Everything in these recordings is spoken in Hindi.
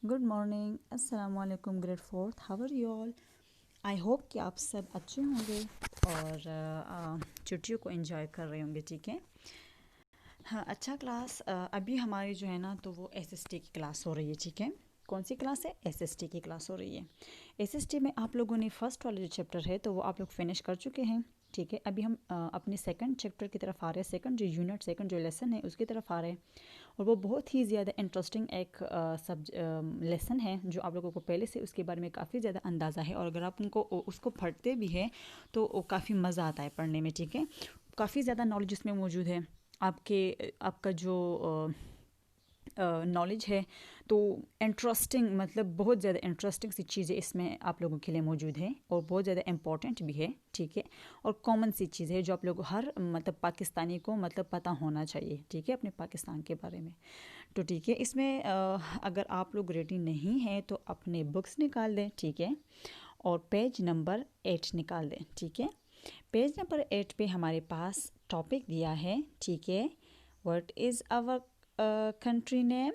गुड मॉर्निंग, अस्सलाम वालेकुम grade fourth. How are you all? I hope कि आप सब अच्छे होंगे और छुट्टियों को एंजॉय कर रहे होंगे। ठीक है, हाँ, अच्छा क्लास। अभी हमारी जो है ना तो वो एसएसटी की क्लास हो रही है। ठीक है, कौन सी क्लास है? एसएसटी की क्लास हो रही है। एसएसटी में आप लोगों ने फर्स्ट वाला जो चैप्टर है तो वो आप लोग फिनिश कर चुके हैं। ठीक है, अभी हम अपने सेकंड चैप्टर की तरफ आ रहे हैं। सेकंड जो यूनिट, सेकंड जो लेसन है उसकी तरफ आ रहे हैं। और वो बहुत ही ज़्यादा इंटरेस्टिंग एक लेसन है जो आप लोगों को पहले से उसके बारे में काफ़ी ज़्यादा अंदाज़ा है। और अगर आप उनको उसको पढ़ते भी हैं तो काफ़ी मज़ा आता है पढ़ने में। ठीक है, काफ़ी ज़्यादा नॉलेज इसमें मौजूद है। आपका जो नॉलेज है तो इंटरेस्टिंग, मतलब बहुत ज़्यादा इंटरेस्टिंग सी चीज़ें इसमें आप लोगों के लिए मौजूद हैं और बहुत ज़्यादा इम्पॉर्टेंट भी है। ठीक है, और कॉमन सी चीज़ है जो आप लोग हर मतलब पाकिस्तानी को मतलब पता होना चाहिए। ठीक है, अपने पाकिस्तान के बारे में। तो ठीक है, इसमें अगर आप लोग रेडी नहीं हैं तो अपने बुक्स निकाल दें। ठीक है, और पेज नंबर 8 निकाल दें। ठीक है, पेज नंबर 8 पे हमारे पास टॉपिक दिया है। ठीक है, what is our country name?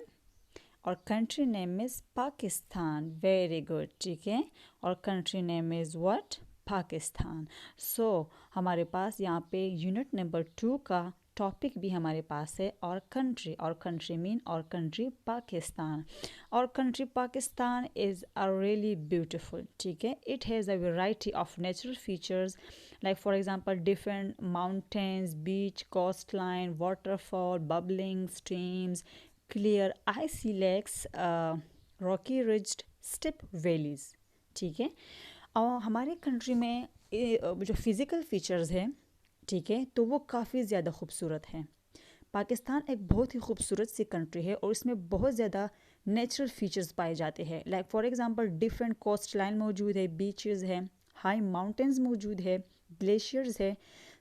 और country name is Pakistan. Very good. ठीक है, और country name is what? Pakistan. So हमारे पास यहाँ पे यूनिट नंबर 2 का टॉपिक भी हमारे पास है, और कंट्री मीन और कंट्री पाकिस्तान। और country Pakistan is a really beautiful. ठीक है, it has a variety of natural features like for example different mountains, beach, coastline, waterfall, bubbling streams, clear icy lakes, rocky ridged steep valleys। ठीक है, और हमारे कंट्री में जो फिज़िकल फीचर्स हैं, ठीक है, तो वो काफ़ी ज़्यादा खूबसूरत हैं। पाकिस्तान एक बहुत ही खूबसूरत सी कंट्री है और इसमें बहुत ज़्यादा नेचुरल फीचर्स पाए जाते हैं। Like for example different coast line मौजूद है, बीचेस हैं, हाई माउंटेन्स मौजूद है, ग्लेशियर्स है,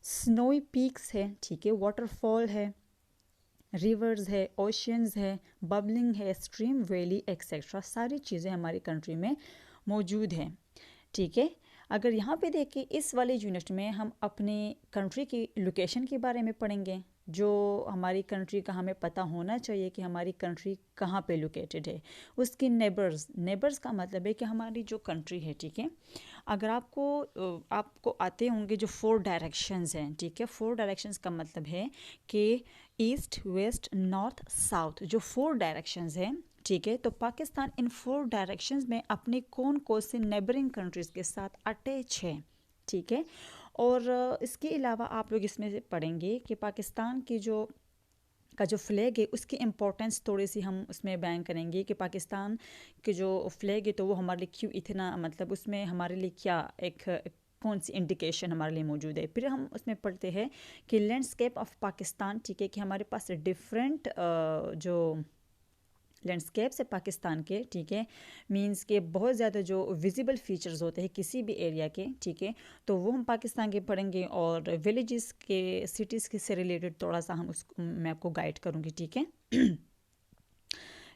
स्नोई पीक्स है। ठीक है, वाटरफॉल है, रिवर्स है, ओशियंस है, बबलिंग है, स्ट्रीम वैली एक्सेट्रा, सारी चीज़ें हमारी कंट्री में मौजूद हैं। ठीक है, अगर यहाँ पे देखें इस वाले यूनिट में हम अपनी कंट्री की लोकेशन के बारे में पढ़ेंगे। जो हमारी कंट्री का हमें पता होना चाहिए कि हमारी कंट्री कहाँ पे लोकेटेड है। उसकी नेबर्स का मतलब है कि हमारी जो कंट्री है। ठीक है, अगर आपको आते होंगे जो 4 डायरेक्शंस हैं। ठीक है, 4 डायरेक्शंस का मतलब है कि ईस्ट, वेस्ट, नॉर्थ, साउथ, जो 4 डायरेक्शंस हैं। ठीक है, तो पाकिस्तान इन 4 डायरेक्शंस में अपने कौन से नेबरिंग कंट्रीज़ के साथ अटैच है। ठीक है, और इसके अलावा आप लोग इसमें से पढ़ेंगे कि पाकिस्तान की जो फ्लैग है उसकी इम्पोर्टेंस थोड़ी सी हम उसमें बयान करेंगे कि पाकिस्तान के जो फ्लैग है तो वो हमारे लिए क्यों इतना, मतलब उसमें हमारे लिए क्या एक कौन सी इंडिकेशन हमारे लिए मौजूद है। फिर हम उसमें पढ़ते हैं कि लैंडस्केप ऑफ पाकिस्तान। ठीक है, कि हमारे पास डिफरेंट जो लैंडस्केप्स है पाकिस्तान के। ठीक है, मींस के बहुत ज़्यादा जो विजिबल फीचर्स होते हैं किसी भी एरिया के। ठीक है, तो वो हम पाकिस्तान के पढ़ेंगे और विलेजेस के, सिटीज़ के से रिलेटेड थोड़ा सा हम उसको मैं आपको गाइड करूँगी। ठीक है,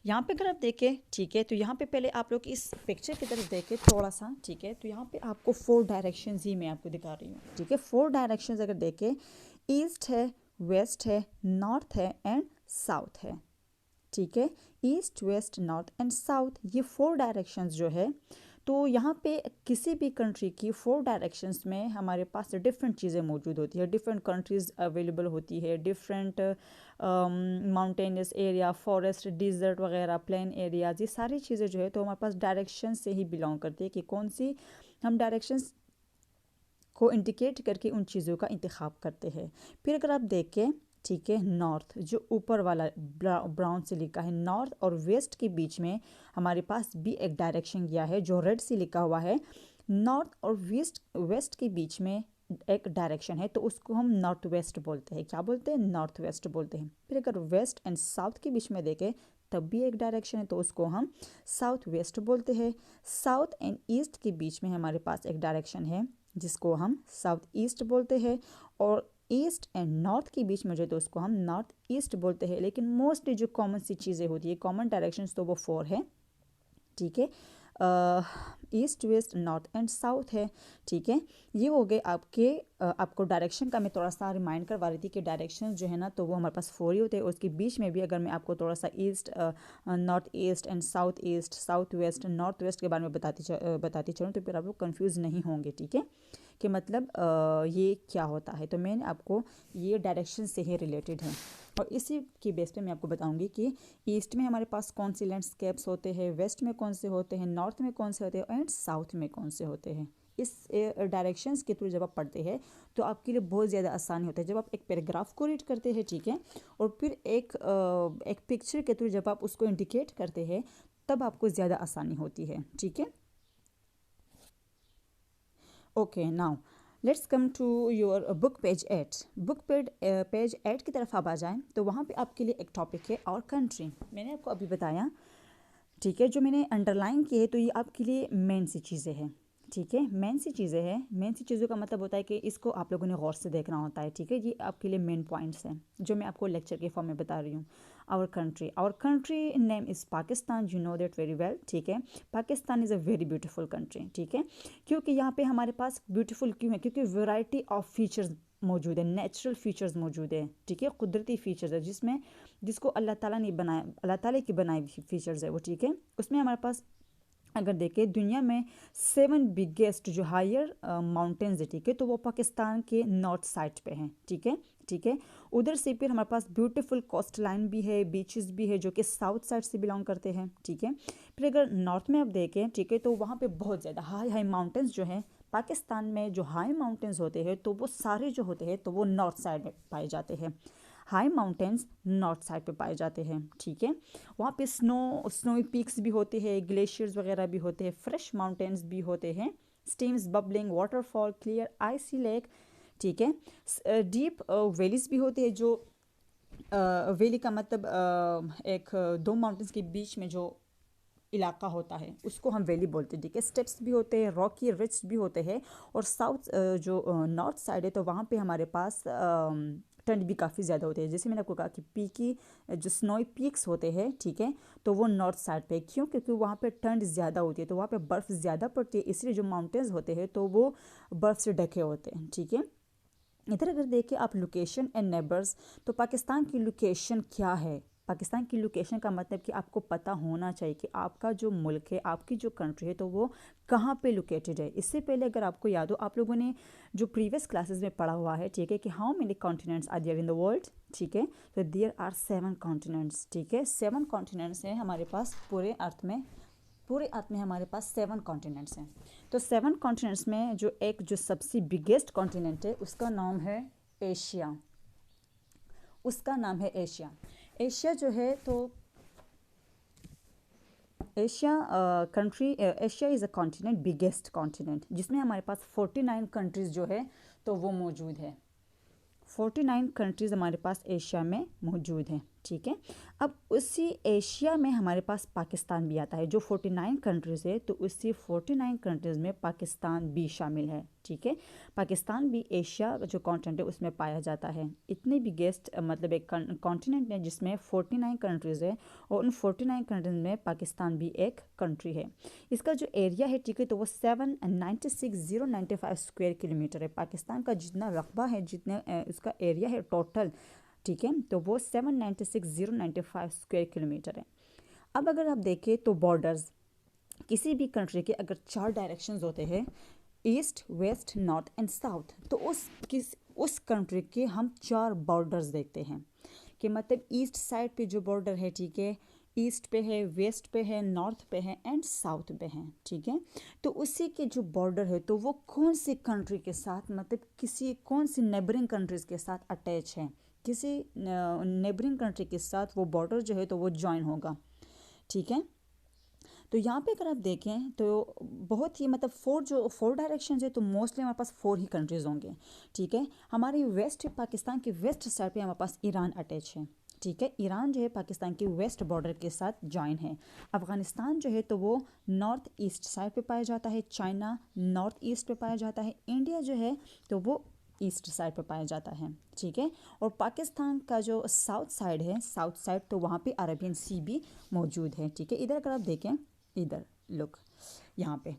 यहाँ पे अगर आप देखें, ठीक है, तो यहाँ पे पहले आप लोग इस पिक्चर की तरफ देखें थोड़ा सा। ठीक है, तो यहाँ पे आपको 4 डायरेक्शंस ही मैं आपको दिखा रही हूँ। ठीक है, 4 डायरेक्शंस अगर देखें, ईस्ट है, वेस्ट है, नॉर्थ है एंड साउथ है। ठीक है, east, west, north and south, ये 4 डायरेक्शंस जो है, तो यहाँ पे किसी भी कंट्री की 4 डायरेक्शंस में हमारे पास डिफरेंट चीज़ें मौजूद होती है, डिफरेंट कंट्रीज़ अवेलेबल होती है, different mountainous area, forest, desert वगैरह, प्लेन एरियाज, ये सारी चीज़ें जो है तो हमारे पास डायरेक्शन से ही बिलोंग करती है कि कौन सी हम डायरेक्शंस को इंडिकेट करके उन चीज़ों का इंतखाब करते हैं। फिर अगर आप देखें, ठीक है, नॉर्थ जो ऊपर वाला ब्राउन से लिखा है, नॉर्थ और वेस्ट के बीच में हमारे पास भी एक डायरेक्शन गया है जो रेड से लिखा हुआ है। नॉर्थ और वेस्ट के बीच में एक डायरेक्शन है तो उसको हम नॉर्थ वेस्ट बोलते हैं। क्या बोलते हैं? नॉर्थ वेस्ट बोलते हैं। फिर अगर वेस्ट एंड साउथ के बीच में देखें तब भी एक डायरेक्शन है तो उसको हम साउथ वेस्ट बोलते हैं। साउथ एंड ईस्ट के बीच में हमारे पास एक डायरेक्शन है जिसको हम साउथ ईस्ट बोलते हैं, और ईस्ट एंड नॉर्थ के बीच में जो है तो उसको हम नॉर्थ ईस्ट बोलते हैं। लेकिन मोस्टली जो कॉमन सी चीज़ें होती है, कॉमन डायरेक्शंस, तो वो 4 है। ठीक है, east west north and south है, ठीक है। ये हो गए आपके आपको डायरेक्शन का मैं थोड़ा सा रिमाइंड करवा रही थी कि डायरेक्शन जो है ना तो वो हमारे पास 4 ही होते हैं, और उसके बीच में भी अगर मैं आपको थोड़ा सा east north east and south west north west के बारे में बताती चलूँ तो फिर आप लोग कन्फ्यूज़ नहीं होंगे, ठीक है, कि मतलब ये क्या होता है। तो मैंने आपको ये डायरेक्शन से ही रिलेटेड है, और इसी की बेस पे मैं आपको बताऊंगी कि ईस्ट में हमारे पास कौन से लैंडस्केप्स होते हैं, वेस्ट में कौन से होते हैं, नॉर्थ में कौन से होते हैं एंड साउथ में कौन से होते हैं। इस डायरेक्शंस के थ्रू जब आप पढ़ते हैं तो आपके लिए बहुत ज़्यादा आसानी होता है। जब आप एक पैराग्राफ को रीड करते हैं, ठीक है, और फिर एक पिक्चर के थ्रू जब आप उसको इंडिकेट करते हैं तब आपको ज़्यादा आसानी होती है, ठीक है। Okay, now let's come to your book page 8। Book page 8 की तरफ आप आ जाएं तो वहाँ पे आपके लिए एक टॉपिक है और कंट्री। मैंने आपको अभी बताया, ठीक है, जो मैंने अंडरलाइन की है तो ये आपके लिए मेन सी चीज़ें हैं, ठीक है, मेन सी चीज़ें हैं। मेन सी चीज़ों का मतलब होता है कि इसको आप लोगों ने गौर से देखना होता है, ठीक है। ये आपके लिए मेन पॉइंट्स हैं जो मैं आपको लेक्चर के फॉर्म में बता रही हूँ। Our country name is Pakistan, you know that very well, ठीक है। Pakistan is a very beautiful country, ठीक है। क्योंकि यहाँ पे हमारे पास ब्यूटीफुल क्यों है, क्योंकि वैरायटी ऑफ फीचर्स मौजूद है, नेचुरल फीचर्स मौजूद है, ठीक है, कुदरती फीचर्स है जिसको अल्लाह ताला ने बनाया, अल्लाह ताला की बनाई फीचर्स है वो, ठीक है। उसमें हमारे पास अगर देखें दुनिया में 7 बिगेस्ट जो हायर माउंटेन्स है, ठीक है, तो वो पाकिस्तान के नॉर्थ साइड पे हैं, ठीक है, ठीक है। उधर से फिर हमारे पास ब्यूटीफुल कोस्ट लाइन भी है, बीचेस भी है जो कि साउथ साइड से बिलोंग करते हैं, ठीक है। फिर अगर नॉर्थ में आप देखें, ठीक है, तो वहाँ पे बहुत ज़्यादा हाई हाई माउंटेन्स जो हैं, पाकिस्तान में जो हाई माउंटेन्स होते हैं तो वो सारे जो होते हैं तो वो नॉर्थ साइड में पाए जाते हैं। हाई माउंटेन्स नॉर्थ साइड पे पाए जाते हैं, ठीक है। वहाँ पे स्नोई पीक्स भी होते हैं, ग्लेशियर्स वगैरह भी होते हैं, फ्रेश माउंटेन्स भी होते हैं, स्ट्रीम्स बबलिंग वाटरफॉल क्लियर आइसी लेक, ठीक है। डीप वैलीज भी होते हैं, जो वैली का मतलब एक दो माउंटेन्स के बीच में जो इलाका होता है उसको हम वैली बोलते हैं, ठीक है। स्टेप्स भी होते हैं, रॉकी रिच भी होते हैं, और साउथ जो नॉर्थ साइड है तो वहाँ पे हमारे पास ठंड भी काफ़ी ज़्यादा होती है। जैसे मैंने आपको कहा कि पीकी जो स्नोई पीक्स होते हैं, ठीक है, तो वो नॉर्थ साइड पे, क्यों, क्योंकि वहाँ पे ठंड ज़्यादा होती है तो वहाँ पे बर्फ़ ज़्यादा पड़ती है, इसलिए जो माउंटेन्स होते हैं तो वो बर्फ़ से ढके होते हैं, ठीक है। इधर अगर देखें आप लोकेशन एंड नेबर्स, तो पाकिस्तान की लोकेशन क्या है। पाकिस्तान की लोकेशन का मतलब कि आपको पता होना चाहिए कि आपका जो मुल्क है, आपकी जो कंट्री है तो वो कहाँ पे लोकेटेड है। इससे पहले अगर आपको याद हो, आप लोगों ने जो प्रीवियस क्लासेस में पढ़ा हुआ है, ठीक है, कि how many continents are there in the world, ठीक है, तो देयर आर 7 कॉन्टिनेंट्स, ठीक है। 7 कॉन्टिनेंट्स हैं हमारे पास पूरे अर्थ में हमारे पास 7 कॉन्टिनेंट्स हैं। तो 7 कॉन्टिनेंट्स में जो सबसे बिगेस्ट कॉन्टिनेंट है उसका नाम है एशिया, उसका नाम है एशिया। एशिया जो है तो Asia is a continent, biggest continent, जिसमें हमारे पास 49 कंट्रीज़ जो है तो वो मौजूद है। 49 कंट्रीज़ हमारे पास एशिया में मौजूद हैं, ठीक है। अब उसी एशिया में हमारे पास पाकिस्तान भी आता है। जो 49 कंट्रीज़ है तो उसी 49 कंट्रीज़ में पाकिस्तान भी शामिल है, ठीक है। पाकिस्तान भी एशिया जो कॉन्टिनेंट है उसमें पाया जाता है। इतने बिगेस्ट मतलब एक कॉन्टिनेंट है जिसमें 49 कंट्रीज़ है, और उन 49 कंट्रीज़ में पाकिस्तान भी एक कंट्री है। इसका जो एरिया है, ठीक है, तो वो 796,095 स्क्वायर किलोमीटर है। पाकिस्तान का जितना रकबा है, जितने उसका एरिया है टोटल, ठीक है, तो वो 796,095 स्क्वायर किलोमीटर है। अब अगर आप देखें तो बॉर्डर्स किसी भी कंट्री के अगर 4 डायरेक्शंस होते हैं, east west north and south, तो उस कंट्री के हम 4 बॉर्डर्स देखते हैं कि मतलब ईस्ट साइड पे जो बॉर्डर है, ठीक है, ईस्ट पे है, वेस्ट पे है, नॉर्थ पे है एंड साउथ पे है, ठीक है। तो उसी के जो बॉर्डर है तो वो कौन सी कंट्री के साथ मतलब कौन सी नेबरिंग कंट्रीज़ के साथ अटैच है, किसी नेबरिंग कंट्री के साथ वो बॉर्डर जो है तो वो ज्वाइन होगा, ठीक है। तो यहाँ पे अगर आप देखें तो बहुत ही मतलब 4 डायरेक्शन है तो मोस्टली हमारे पास 4 ही कंट्रीज़ होंगे, ठीक है। हमारी पाकिस्तान के वेस्ट साइड पे हमारे पास ईरान अटैच है, ठीक है। ईरान जो है पाकिस्तान के वेस्ट बॉर्डर के साथ जॉइन है। अफ़गानिस्तान जो है तो वो नॉर्थ ईस्ट साइड पे पाया जाता है, चाइना नॉर्थ ईस्ट पे पाया जाता है, इंडिया जो है तो वो ईस्ट साइड पे पाया जाता है, ठीक है। और पाकिस्तान का जो साउथ साइड है, साउथ साइड तो वहाँ पे अरेबियन सी भी मौजूद है, ठीक है। इधर अगर आप देखें इधर लुक यहाँ पे।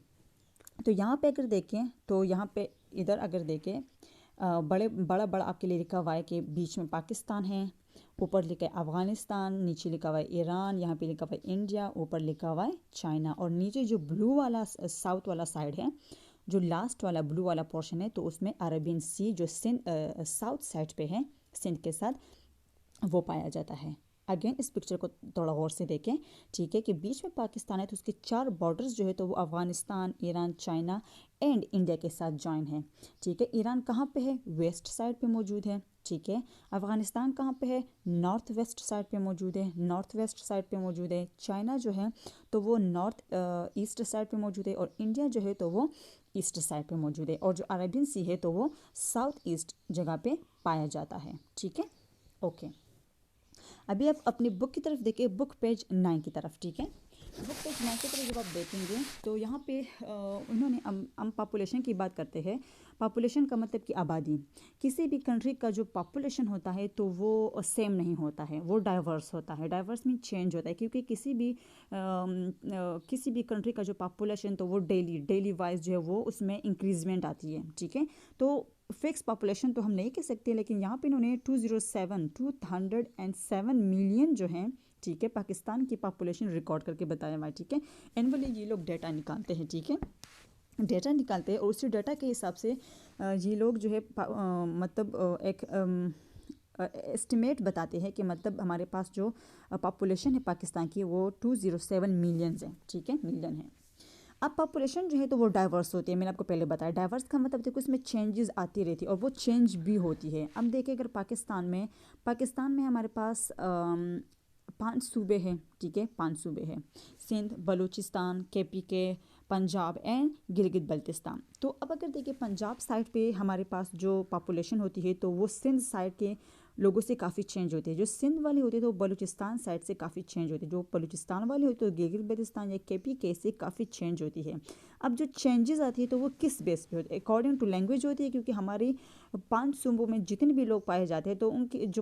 तो यहाँ पे अगर देखें तो यहाँ पे इधर अगर देखें बड़ा बड़ा आपके लिए लिखा हुआ है कि बीच में पाकिस्तान है, ऊपर लिखा है अफ़गानिस्तान, नीचे लिखा हुआ है ईरान, यहाँ पे लिखा हुआ है इंडिया, ऊपर लिखा हुआ है चाइना, और नीचे जो ब्लू वाला साउथ वाला साइड है, जो लास्ट वाला ब्लू वाला पोर्शन है, तो उसमें अरेबियन सी जो सिंध साउथ साइड पे है सिंध के साथ, वो पाया जाता है। अगेन इस पिक्चर को थोड़ा गौर से देखें, ठीक है, कि बीच में पाकिस्तान है तो उसके 4 बॉर्डर्स जो है तो वो Afghanistan, Iran, China and India के साथ जॉइन है। ठीक है, ईरान कहाँ पे है? वेस्ट साइड पे मौजूद है। ठीक है, अफ़गानिस्तान कहाँ पे है? नॉर्थ वेस्ट साइड पे मौजूद है, नॉर्थ वेस्ट साइड पे मौजूद है। चाइना जो है तो वो नॉर्थ ईस्ट साइड पे मौजूद है, और इंडिया जो है तो वो ईस्ट साइड पे मौजूद है, और जो अरेबियन सी है तो वो साउथ ईस्ट जगह पे पाया जाता है। ठीक है, ओके। अभी आप अपनी बुक की तरफ देखिए, बुक पेज 9 की तरफ। ठीक है, बुक पेज 9 की तरफ जब आप देखेंगे तो यहाँ पे उन्होंने हम पॉपुलेशन की बात करते हैं। पॉपुलेशन का मतलब कि आबादी। किसी भी कंट्री का जो पॉपुलेशन होता है तो वो सेम नहीं होता है, वो डाइवर्स होता है। डाइवर्स मीन चेंज होता है, क्योंकि किसी भी कंट्री का जो पॉपुलेशन तो वो डेली वाइज जो है वो उसमें इंक्रीजमेंट आती है। ठीक है, तो फिक्स पॉपुलेशन तो हम नहीं कह सकते, लेकिन यहाँ पे इन्होंने 207 मिलियन जो हैं, ठीक है, पाकिस्तान की पॉपुलेशन रिकॉर्ड करके बताया हुआ है। ठीक है, एनुअली ये लोग डेटा निकालते हैं। ठीक है, डेटा निकालते हैं और उसी डेटा के हिसाब से ये लोग जो है मतलब एक एस्टिमेट बताते हैं कि मतलब हमारे पास जो पॉपुलेशन है पाकिस्तान की वो 207 मिलियंस है। ठीक है, मिलियन है। अब पॉपुलेशन जो है तो वो डाइवर्स होती है, मैंने आपको पहले बताया। डाइवर्स का मतलब देखो इसमें चेंजेस आती रहती है और वो चेंज भी होती है। अब देखिए अगर पाकिस्तान में हमारे पास 5 सूबे हैं। ठीक है, 5 सूबे हैं, सिंध, बलूचिस्तान, KPK, पंजाब एंड गिलगित बल्तिस्तान। तो अब अगर देखिए पंजाब साइड पे हमारे पास जो पॉपुलेशन होती है तो वो सिंध साइड के लोगों से काफ़ी चेंज होती है। जो सिंध वाले होते हैं तो बलूचिस्तान साइड से काफ़ी चेंज होती है। जो बलूचिस्तान वाले होते हैं तो गिलगित बल्तिस्तान या KPK से काफ़ी चेंज होती है। अब जो चेंजेस आती है तो वो किस बेस पे होती है? अकॉर्डिंग टू लैंग्वेज होती है, क्योंकि हमारी 5 सूबों में जितने भी लोग पाए जाते हैं तो उनकी जो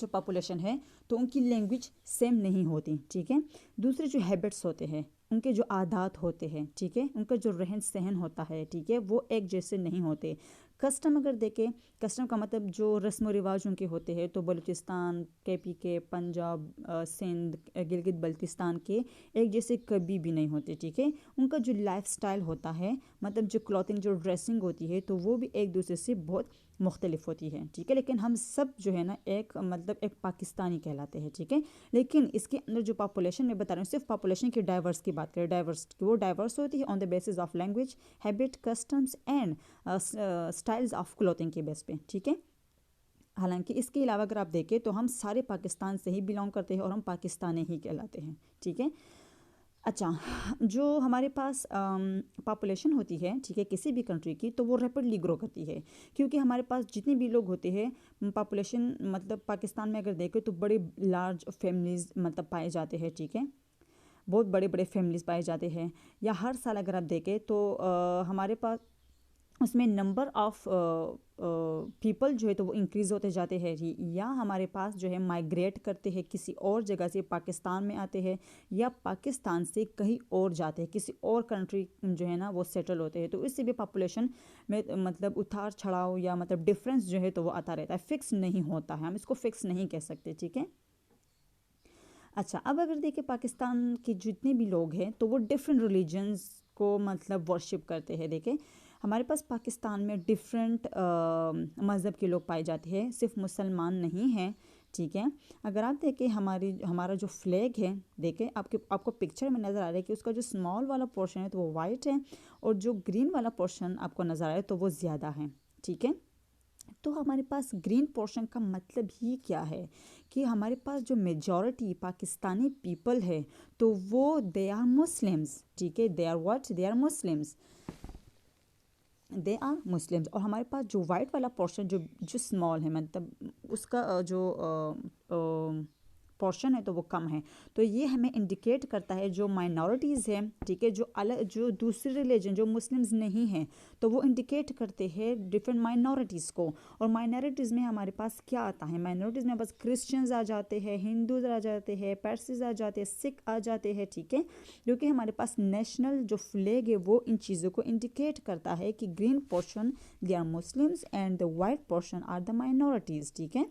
पॉपुलेशन है तो उनकी लैंग्वेज सेम नहीं होती। ठीक है, दूसरे जो हैबिट्स होते हैं, उनके जो आदात होते हैं, ठीक है, उनका जो रहन सहन होता है, ठीक है, वो एक जैसे नहीं होते। कस्टम अगर देखें, कस्टम का मतलब जो रस्म व रिवाज उनके होते हैं तो बलूचिस्तान, KPK, पंजाब, सिंध, गिलगित बल्तिस्तान के एक जैसे कभी भी नहीं होते। ठीक है, उनका जो लाइफ स्टाइल होता है, मतलब जो क्लॉथिंग, जो ड्रेसिंग होती है तो वो भी एक दूसरे से बहुत मुख्तलिफ होती है। ठीक है, लेकिन हम सब जो है ना एक पाकिस्तानी कहलाते हैं। ठीक है, लेकिन इसके अंदर जो पॉपुलेशन मैं बता रही हूँ, सिर्फ पॉपुलेशन की डाइवर्स की बात करें, वो डाइवर्स होती है on the basis of language, habit, customs and styles of clothing के बेस पे। ठीक है, हालांकि इसके अलावा अगर आप देखें तो हम सारे पाकिस्तान से ही बिलोंग करते हैं और हम पाकिस्तानी ही कहलाते हैं। ठीक है, अच्छा, जो हमारे पास पॉपुलेशन होती है, ठीक है, किसी भी कंट्री की, तो वो रैपिडली ग्रो करती है, क्योंकि हमारे पास जितने भी लोग होते हैं पॉपुलेशन, मतलब पाकिस्तान में अगर देखें तो बड़े लार्ज फैमिलीज़ मतलब पाए जाते हैं। ठीक है, बहुत बड़े बड़े फैमिलीज़ पाए जाते हैं। या हर साल अगर आप देखें तो हमारे पास उसमें नंबर ऑफ़ पीपल जो है तो वो इंक्रीज़ होते जाते हैं। या हमारे पास जो है माइग्रेट करते हैं, किसी और जगह से पाकिस्तान में आते हैं, या पाकिस्तान से कहीं और जाते हैं, किसी और कंट्री जो है ना वो सेटल होते हैं। तो इससे भी पॉपुलेशन में मतलब उतार चढ़ाव या मतलब डिफरेंस जो है तो वो आता रहता है, फिक्स नहीं होता है, हम इसको फिक्स नहीं कह सकते। ठीक है, अच्छा, अब अगर देखें पाकिस्तान के जितने भी लोग हैं तो वो डिफरेंट रिलीजन्स को मतलब वर्शिप करते हैं। देखें हमारे पास पाकिस्तान में डिफरेंट मज़हब के लोग पाए जाते हैं, सिर्फ मुसलमान नहीं हैं। ठीक है, अगर आप देखें हमारा जो फ्लैग है, देखें आपको पिक्चर में नज़र आ रहा है कि उसका जो स्मॉल वाला पोर्शन है तो वो वाइट है, और जो ग्रीन वाला पोर्शन आपको नज़र आ रहा है तो वो ज़्यादा है। ठीक है, तो हमारे पास ग्रीन पोर्शन का मतलब ही क्या है कि हमारे पास जो मेजॉरिटी पाकिस्तानी पीपल है तो वो दे आर मुस्लिम्स। ठीक है, दे आर मुस्लिम्स। और हमारे पास जो वाइट वाला पोर्शन जो स्मॉल है, मतलब उसका जो पोर्शन है तो वो कम है। तो ये हमें इंडिकेट करता है जो माइनॉरिटीज़ है, ठीक है, जो अलग जो दूसरे रिलीजन जो मुस्लिम्स नहीं हैं तो वो इंडिकेट करते हैं डिफरेंट माइनॉरिटीज़ को। और माइनॉरिटीज़ में हमारे पास क्या आता है, माइनॉरिटीज़ में बस क्रिश्चियंस आ जाते हैं, हिंदूज आ जाते हैं, पारसीज आ जाते हैं, सिख आ जाते हैं, ठीक है, क्योंकि हमारे पास नेशनल जो फ्लैग है वो इन चीज़ों को इंडिकेट करता है कि green portion they are Muslims and the white portion are the minorities, ठीक है।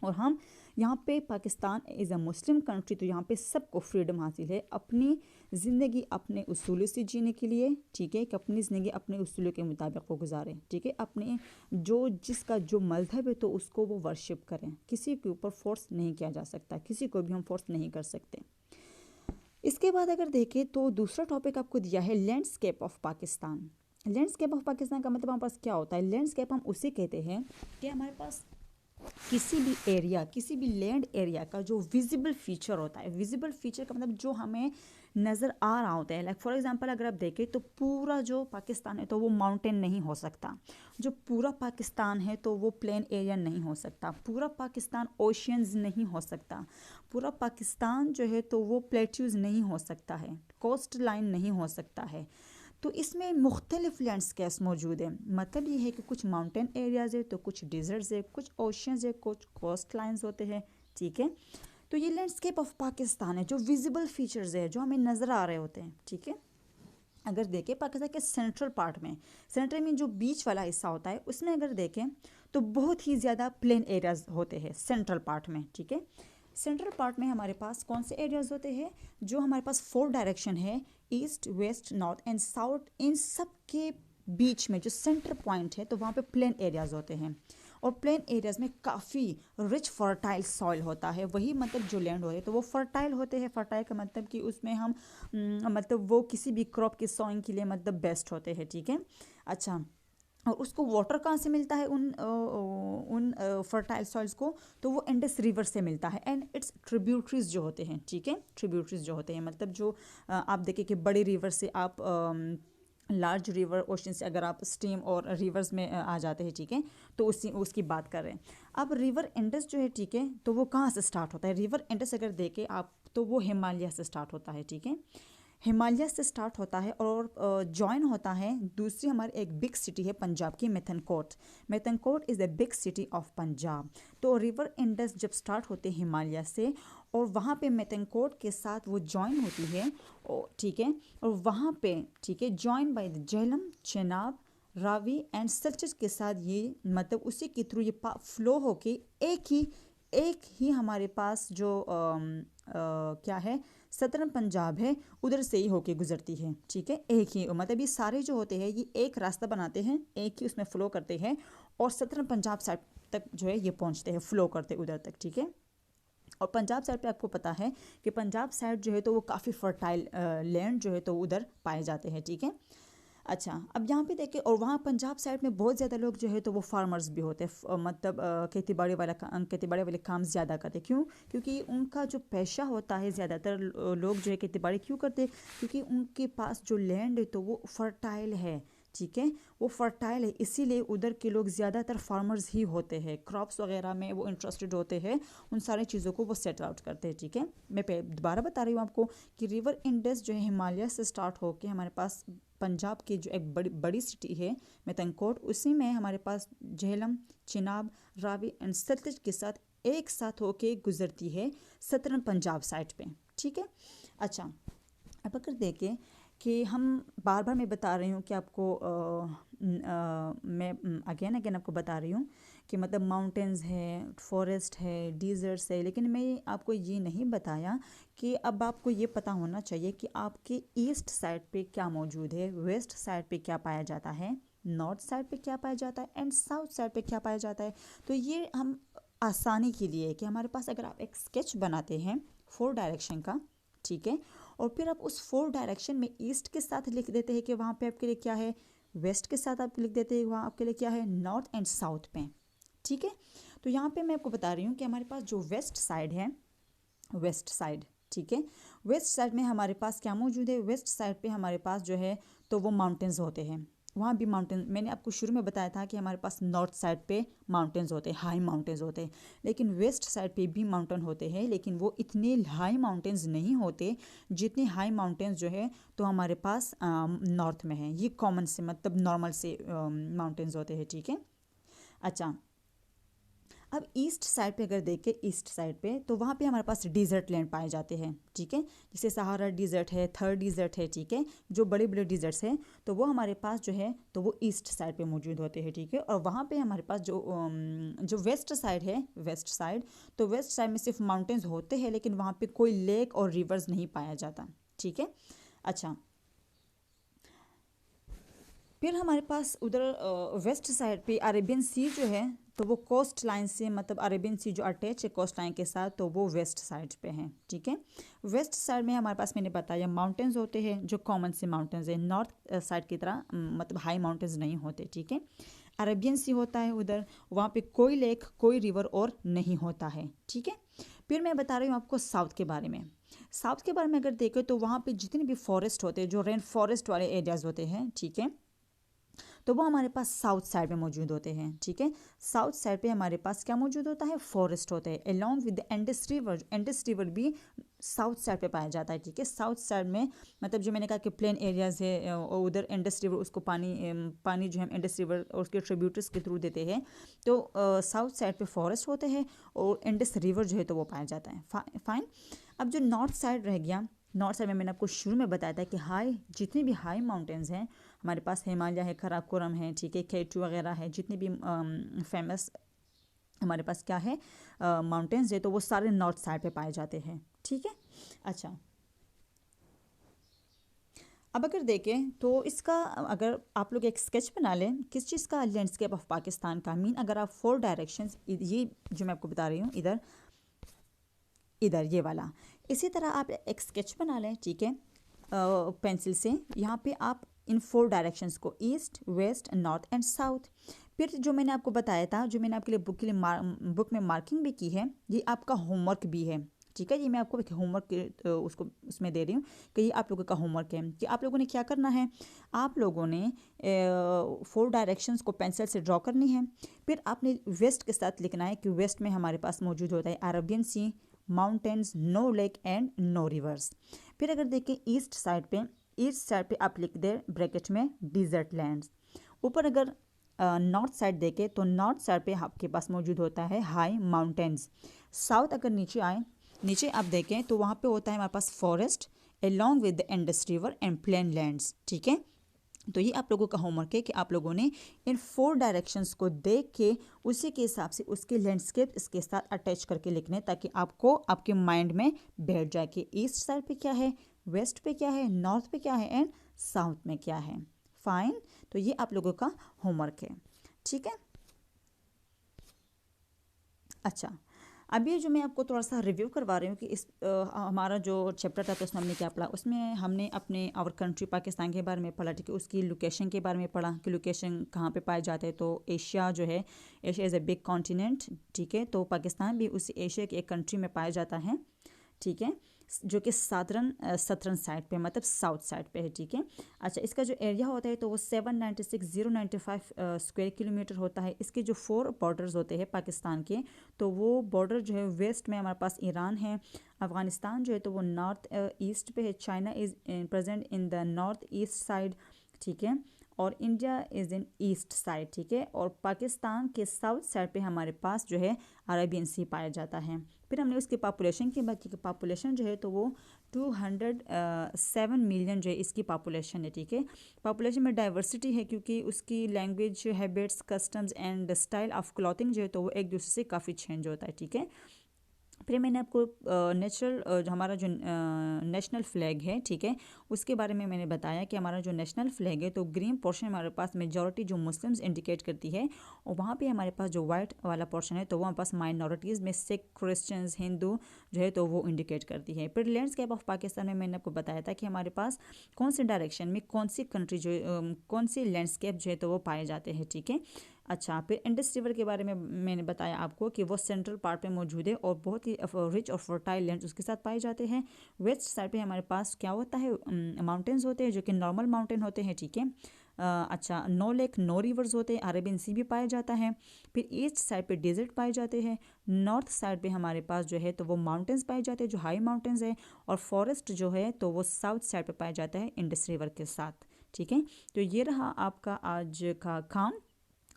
और हम यहाँ पे Pakistan is a Muslim country, तो यहाँ पे सबको फ्रीडम हासिल है अपनी ज़िंदगी अपने उसूलों से जीने के लिए, ठीक है, कि अपनी ज़िंदगी अपने उसूलों के मुताबिक वो गुजारें, ठीक है, अपने जो जिसका जो मज़हब है तो उसको वो वर्शिप करें। किसी के ऊपर फोर्स नहीं किया जा सकता, किसी को भी हम फोर्स नहीं कर सकते। इसके बाद अगर देखें तो दूसरा टॉपिक आपको दिया है landscape of Pakistan. Landscape of Pakistan का मतलब हमारे पास क्या होता है, लैंडस्केप हम उसे कहते हैं कि हमारे पास किसी भी एरिया, किसी भी लैंड एरिया का जो विजिबल फीचर होता है, विजिबल फीचर का मतलब जो हमें नज़र आ रहा होता है। लाइक फॉर एग्जांपल अगर आप देखें तो पूरा जो पाकिस्तान है तो वो माउंटेन नहीं हो सकता, जो पूरा पाकिस्तान है तो वो प्लेन एरिया नहीं हो सकता, पूरा पाकिस्तान ओशियंस नहीं हो सकता, पूरा पाकिस्तान जो है तो वो प्लेट्यूज नहीं हो सकता है, कोस्ट लाइन नहीं हो सकता है। तो इसमें मुख्तलिफ लैंडस्केप्स मौजूद है। मतलब ये है कि कुछ माउंटेन एरियाज़ है तो कुछ डिज़र्ट्स है, कुछ ओशंस है, कुछ कोस्ट लाइन्स होते हैं, ठीक है। तो ये लैंडस्केप ऑफ पाकिस्तान है जो विजिबल फीचर्स है जो हमें नज़र आ रहे होते हैं, ठीक है। अगर देखें पाकिस्तान के सेंट्रल पार्ट में, सेंट्रल में जो बीच वाला हिस्सा होता है उसमें अगर देखें तो बहुत ही ज़्यादा प्लेन एरियाज होते हैं सेंट्रल पार्ट में, ठीक है। सेंट्रल पार्ट में हमारे पास कौन से एरियाज होते हैं, जो हमारे पास 4 डायरेक्शन है, east west north and south, इन सब के बीच में जो सेंटर पॉइंट है तो वहाँ पे प्लेन एरियाज होते हैं। और प्लेन एरियाज में काफ़ी रिच फर्टाइल सॉइल होता है, वही मतलब जो लैंड होते हैं तो वो फर्टाइल होते हैं। फर्टाइल का मतलब कि उसमें हम मतलब वो किसी भी क्रॉप की सॉइंग के लिए मतलब बेस्ट होते हैं, ठीक है। अच्छा, और उसको वाटर कहाँ से मिलता है उन फर्टाइल सॉइल्स को, तो वो इंडस रिवर से मिलता है एंड इट्स ट्रिब्यूटरीज जो होते हैं, ठीक है, ट्रिब्यूटरीज जो होते हैं मतलब जो आप देखें कि बड़ी रिवर से आप लार्ज रिवर ओशन से अगर आप स्ट्रीम और रिवर्स में आ जाते हैं, ठीक है, तो उसकी बात कर रहे हैं। अब रिवर इंडस जो है, ठीक है, तो वो कहाँ से स्टार्ट होता है, रिवर इंडस अगर देखें आप तो वो हिमालय से स्टार्ट होता है, ठीक है, हिमालय से स्टार्ट होता है और जॉइन होता है दूसरी हमारी एक बिग सिटी है पंजाब की, Mithankot. Mithankot is the big city of Punjab. तो रिवर इंडस जब स्टार्ट होते हैं हिमालय से और वहाँ पे मेथनकोट के साथ वो जॉइन होती है, ठीक है, और वहाँ पे, ठीक है, join by the Jhelum, Chenab, Ravi and Sutlej के साथ ये मतलब उसी के थ्रू ये फ्लो होके एक ही हमारे पास जो क्या है सदर्न पंजाब है उधर से ही होके गुजरती है, ठीक है, एक ही मतलब ये सारे जो होते हैं ये एक रास्ता बनाते हैं, एक ही उसमें फ़्लो करते हैं और सदर्न पंजाब साइड तक जो है ये पहुंचते हैं, फ़्लो करते उधर तक, ठीक है। और पंजाब साइड पे आपको पता है कि पंजाब साइड जो है तो वो काफ़ी फर्टाइल लैंड जो है तो उधर पाए जाते हैं, ठीक है। अच्छा, अब यहाँ पे देखें और वहाँ पंजाब साइड में बहुत ज़्यादा लोग जो है तो वो फार्मर्स भी होते हैं, मतलब खेती बाड़ी वाले काम ज़्यादा करते हैं। क्यों? क्योंकि उनका जो पेशा होता है, ज़्यादातर लोग जो है खेती बाड़ी क्यों करते हैं, क्योंकि उनके पास जो लैंड है तो वो फर्टाइल है, ठीक है, वो फर्टाइल है, इसीलिए उधर के लोग ज़्यादातर फार्मर्स ही होते हैं, क्रॉप्स वगैरह में वो इंटरेस्टेड होते हैं, उन सारी चीज़ों को वो सेट आउट करते हैं, ठीक है। मैं दोबारा बता रही हूँ आपको कि रिवर इंडस जो है हिमालय से स्टार्ट होकर हमारे पास पंजाब की जो एक बड़ी सिटी है मेथनकोट, उसी में हमारे पास झेलम, चिनाब, रावी एंड सतलज के साथ एक साथ होके गुजरती है सदर्न पंजाब साइड पे, ठीक है। अच्छा, अब अगर देखें कि हम बार मैं बता रही हूँ कि आपको मैं अगेन आपको बता रही हूँ कि मतलब माउंटेन्स है, फॉरेस्ट है, डिज़र्ट्स है, लेकिन मैं आपको ये नहीं बताया कि अब आपको ये पता होना चाहिए कि आपके ईस्ट साइड पे क्या मौजूद है, वेस्ट साइड पे क्या पाया जाता है, नॉर्थ साइड पे क्या पाया जाता है एंड साउथ साइड पे क्या पाया जाता है। तो ये हम आसानी के लिए कि हमारे पास अगर आप एक स्केच बनाते हैं 4 डायरेक्शन का, ठीक है, और फिर आप उस 4 डायरेक्शन में ईस्ट के साथ लिख देते हैं कि वहाँ पे आपके लिए क्या है, वेस्ट के साथ आप लिख देते हैं वहाँ आपके लिए क्या है, नॉर्थ एंड साउथ पे, ठीक है। तो यहाँ पे मैं आपको बता रही हूँ कि हमारे पास जो वेस्ट साइड है, वेस्ट साइड, ठीक है, वेस्ट साइड में हमारे पास क्या मौजूद है, वेस्ट साइड पे हमारे पास जो है तो वो माउंटेन्स होते हैं, वहाँ भी माउंटेन, मैंने आपको शुरू में बताया था कि हमारे पास नॉर्थ साइड पे माउंटेन्स होते हैं, हाई माउंटेन्स होते हैं, लेकिन वेस्ट साइड पे भी माउंटेन होते हैं, लेकिन वो इतने हाई माउंटेन्स नहीं होते जितने हाई माउंटेन्स जो है तो हमारे पास नॉर्थ में है। ये कॉमन से मतलब नॉर्मल से माउंटेन्स होते हैं, ठीक है। अच्छा, अब ईस्ट साइड पे अगर देखें, ईस्ट साइड पे तो वहाँ पे हमारे पास डिज़र्ट लैंड पाए जाते हैं, ठीक है। जैसे सहारा डिज़र्ट है, थर डिज़र्ट है, ठीक है। जो बड़े बड़े डिज़र्ट्स हैं तो वो हमारे पास जो है तो वो ईस्ट साइड पे मौजूद होते हैं, ठीक है। और वहाँ पे हमारे पास जो वेस्ट साइड है, वेस्ट साइड, तो वेस्ट साइड में सिर्फ माउंटेन्स होते हैं, लेकिन वहाँ पे कोई लेक और रिवर्स नहीं पाया जाता, ठीक है। अच्छा, फिर हमारे पास उधर वेस्ट साइड पे अरेबियन सी जो है तो वो कोस्ट लाइन से, मतलब अरेबियन सी जो अटैच है कोस्ट लाइन के साथ, तो वो वेस्ट साइड पे है, ठीक है। वेस्ट साइड में हमारे पास मैंने बताया माउंटेन्स होते हैं जो कॉमन से माउंटेन्स है, नॉर्थ साइड की तरह मतलब हाई माउंटेन्स नहीं होते, ठीक है। अरेबियन सी होता है उधर, वहाँ पे कोई लेक, कोई रिवर और नहीं होता है, ठीक है। फिर मैं बता रही हूँ आपको साउथ के बारे में। साउथ के बारे में अगर देखें तो वहाँ पे जितने भी फॉरेस्ट होते हैं, जो रेन फॉरेस्ट वाले एरियाज होते हैं, ठीक है, तो वो हमारे पास साउथ साइड में मौजूद होते हैं, ठीक है। साउथ साइड पे हमारे पास क्या मौजूद होता है, फॉरेस्ट होते हैं along with Indus river. Indus river भी साउथ साइड पे पाया जाता है, ठीक है। साउथ साइड में मतलब जो मैंने कहा कि प्लेन एरियाज है और उधर इंडस रिवर, उसको पानी जो हम इंडस रिवर और उसके ट्रिब्यूटर्स के थ्रू देते हैं, तो साउथ साइड पे फॉरेस्ट होते हैं और इंडस रिवर जो है तो वो पाया जाता है। फाइन। अब जो नॉर्थ साइड रह गया, नॉर्थ साइड में मैंने आपको शुरू में बताया था कि हाई, जितने भी हाई माउंटेन्स हैं हमारे पास, हिमालय है, खराकोरम है, ठीक है, केटू वगैरह है, जितने भी फेमस हमारे पास क्या है माउंटेन्स है, तो वो सारे नॉर्थ साइड पे पाए जाते हैं, ठीक है। अच्छा, अब अगर देखें तो इसका, अगर आप लोग एक स्केच बना लें किस चीज़ का, लैंडस्केप ऑफ पाकिस्तान का, मीन अगर आप 4 डायरेक्शंस, ये जो मैं आपको बता रही हूँ, इधर इधर ये वाला, इसी तरह आप एक स्केच बना लें, ठीक है, पेंसिल से। यहाँ पे आप इन 4 डायरेक्शंस को, east, west, north and south. फिर जो मैंने आपको बताया था, जो मैंने आपके लिए बुक के लिए बुक में मार्किंग भी की है, ये आपका होमवर्क भी है, ठीक है। ये मैं आपको एक होमवर्क उसको उसमें दे रही हूँ कि ये आप लोगों का होमवर्क है कि आप लोगों ने क्या करना है, आप लोगों ने 4 डायरेक्शंस को पेंसिल से ड्रॉ करनी है। फिर आपने वेस्ट के साथ लिखना है कि वेस्ट में हमारे पास मौजूद होता है Arabian sea, mountains, no lake and no rivers. फिर अगर देखें ईस्ट साइड पे, ईस्ट साइड पे आप लिख दे ब्रैकेट में डिजर्ट लैंड्स। ऊपर अगर नॉर्थ साइड देखें तो नॉर्थ साइड पे आपके पास मौजूद होता है हाई माउंटेन्स। साउथ अगर नीचे आए, नीचे आप देखें तो वहाँ पे होता है हमारे पास forest along with the Indus river and plain lands, ठीक है। तो ये आप लोगों का होमवर्क है कि आप लोगों ने इन 4 डायरेक्शंस को देख के उसी के हिसाब से उसके लैंडस्केप इसके साथ अटैच करके लिखने, ताकि आपको आपके माइंड में बैठ जाए कि ईस्ट साइड पे क्या है, वेस्ट पे क्या है, नॉर्थ पे क्या है एंड साउथ में क्या है। फाइन, तो ये आप लोगों का होमवर्क है, ठीक है। अच्छा, अभी जो मैं आपको थोड़ा सा रिव्यू करवा रही हूँ कि हमारा जो चैप्टर था तो उसमें हमने क्या पढ़ा। उसमें हमने अपने आवर कंट्री पाकिस्तान के बारे में पढ़ा, ठीक है। उसकी लोकेशन के बारे में पढ़ा कि लोकेशन कहाँ पे पाए जाते हैं। तो एशिया जो है, Asia is a big continent, ठीक है। तो पाकिस्तान भी उस एशिया के एक कंट्री में पाया जाता है, ठीक है, जो कि सदर्न साइड पे, मतलब साउथ साइड पे है, ठीक है। अच्छा, इसका जो एरिया होता है तो वो 796,095 स्क्वायर किलोमीटर होता है। इसके जो 4 बॉर्डर्स होते हैं पाकिस्तान के, तो वो बॉर्डर जो है वेस्ट में हमारे पास ईरान है, अफ़गानिस्तान जो है तो वो नॉर्थ ईस्ट पे है, China is present in the north east side, ठीक है, और India is in east side, ठीक है। और पाकिस्तान के साउथ साइड पे हमारे पास जो है अरेबियन सी पाया जाता है। फिर हमने उसकी पॉपुलेशन की बात की कि पॉपुलेशन जो है तो वो 207 मिलियन जो है इसकी पॉपुलेशन है, ठीक है। पॉपुलेशन में डाइवर्सिटी है क्योंकि उसकी language, habits, customs and style of clothing जो है तो वो एक दूसरे से काफ़ी चेंज होता है, ठीक है। फिर मैंने आपको नेचुरल जो हमारा जो नेशनल फ्लैग है, ठीक है, उसके बारे में मैंने बताया कि हमारा जो नेशनल फ्लैग है तो ग्रीन पोर्शन हमारे पास मेजॉरिटी जो मुस्लिम्स इंडिकेट करती है, और वहाँ पे हमारे पास जो वाइट वाला पोर्शन है तो वो हमारे पास माइनॉरिटीज़ में सिख, क्रिश्चियंस, हिंदू जो है तो वो इंडिकेट करती है। फिर लैंडस्केप ऑफ पाकिस्तान में मैंने आपको बताया था कि हमारे पास कौन से डायरेक्शन में कौन सी कंट्री जो कौन सी लैंडस्केप जो है तो वो पाए जाते हैं, ठीक है। अच्छा, फिर इंडस रिवर के बारे में मैंने बताया आपको कि वो सेंट्रल पार्ट पे मौजूद है और बहुत ही रिच और फर्टाइल लैंड उसके साथ पाए जाते हैं। वेस्ट साइड पे हमारे पास क्या होता है, माउंटेन्स होते हैं जो कि नॉर्मल माउंटेन होते हैं, ठीक है। अच्छा 9 लेक 9 रिवर्स होते हैं, अरेबियन सी भी पाया जाता है। फिर ईस्ट साइड पे डेजर्ट पाए जाते हैं, नॉर्थ साइड पे हमारे पास जो है तो वो माउंटेंस पाए जाते हैं जो हाई माउंटेंस है, और फॉरेस्ट जो है तो वो साउथ साइड पे पाया जाता है इंडस रिवर के साथ। ठीक है, तो ये रहा आपका आज का काम।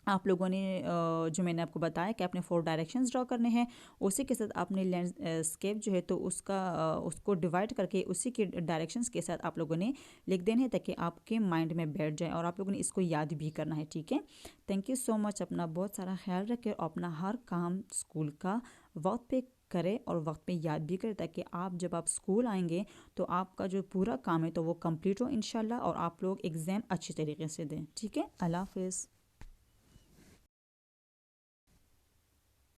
आप लोगों ने जो मैंने आपको बताया कि आपने 4 डायरेक्शंस ड्रॉ करने हैं, उसी के साथ आपने लैंडस्केप जो है तो उसको डिवाइड करके उसी के डायरेक्शंस के साथ आप लोगों ने लिख देने हैं ताकि आपके माइंड में बैठ जाए और आप लोगों ने इसको याद भी करना है। ठीक है, थैंक यू सो मच। अपना बहुत सारा ख्याल रखें और अपना हर काम स्कूल का वक्त पे करें और वक्त पे याद भी करें, ताकि आप जब आप स्कूल आएंगे तो आपका जो पूरा काम है तो वो कंप्लीट हो इंशाल्लाह, और आप लोग एग्ज़ाम अच्छी तरीके से दें। ठीक है, अल्लाह हाफिज़।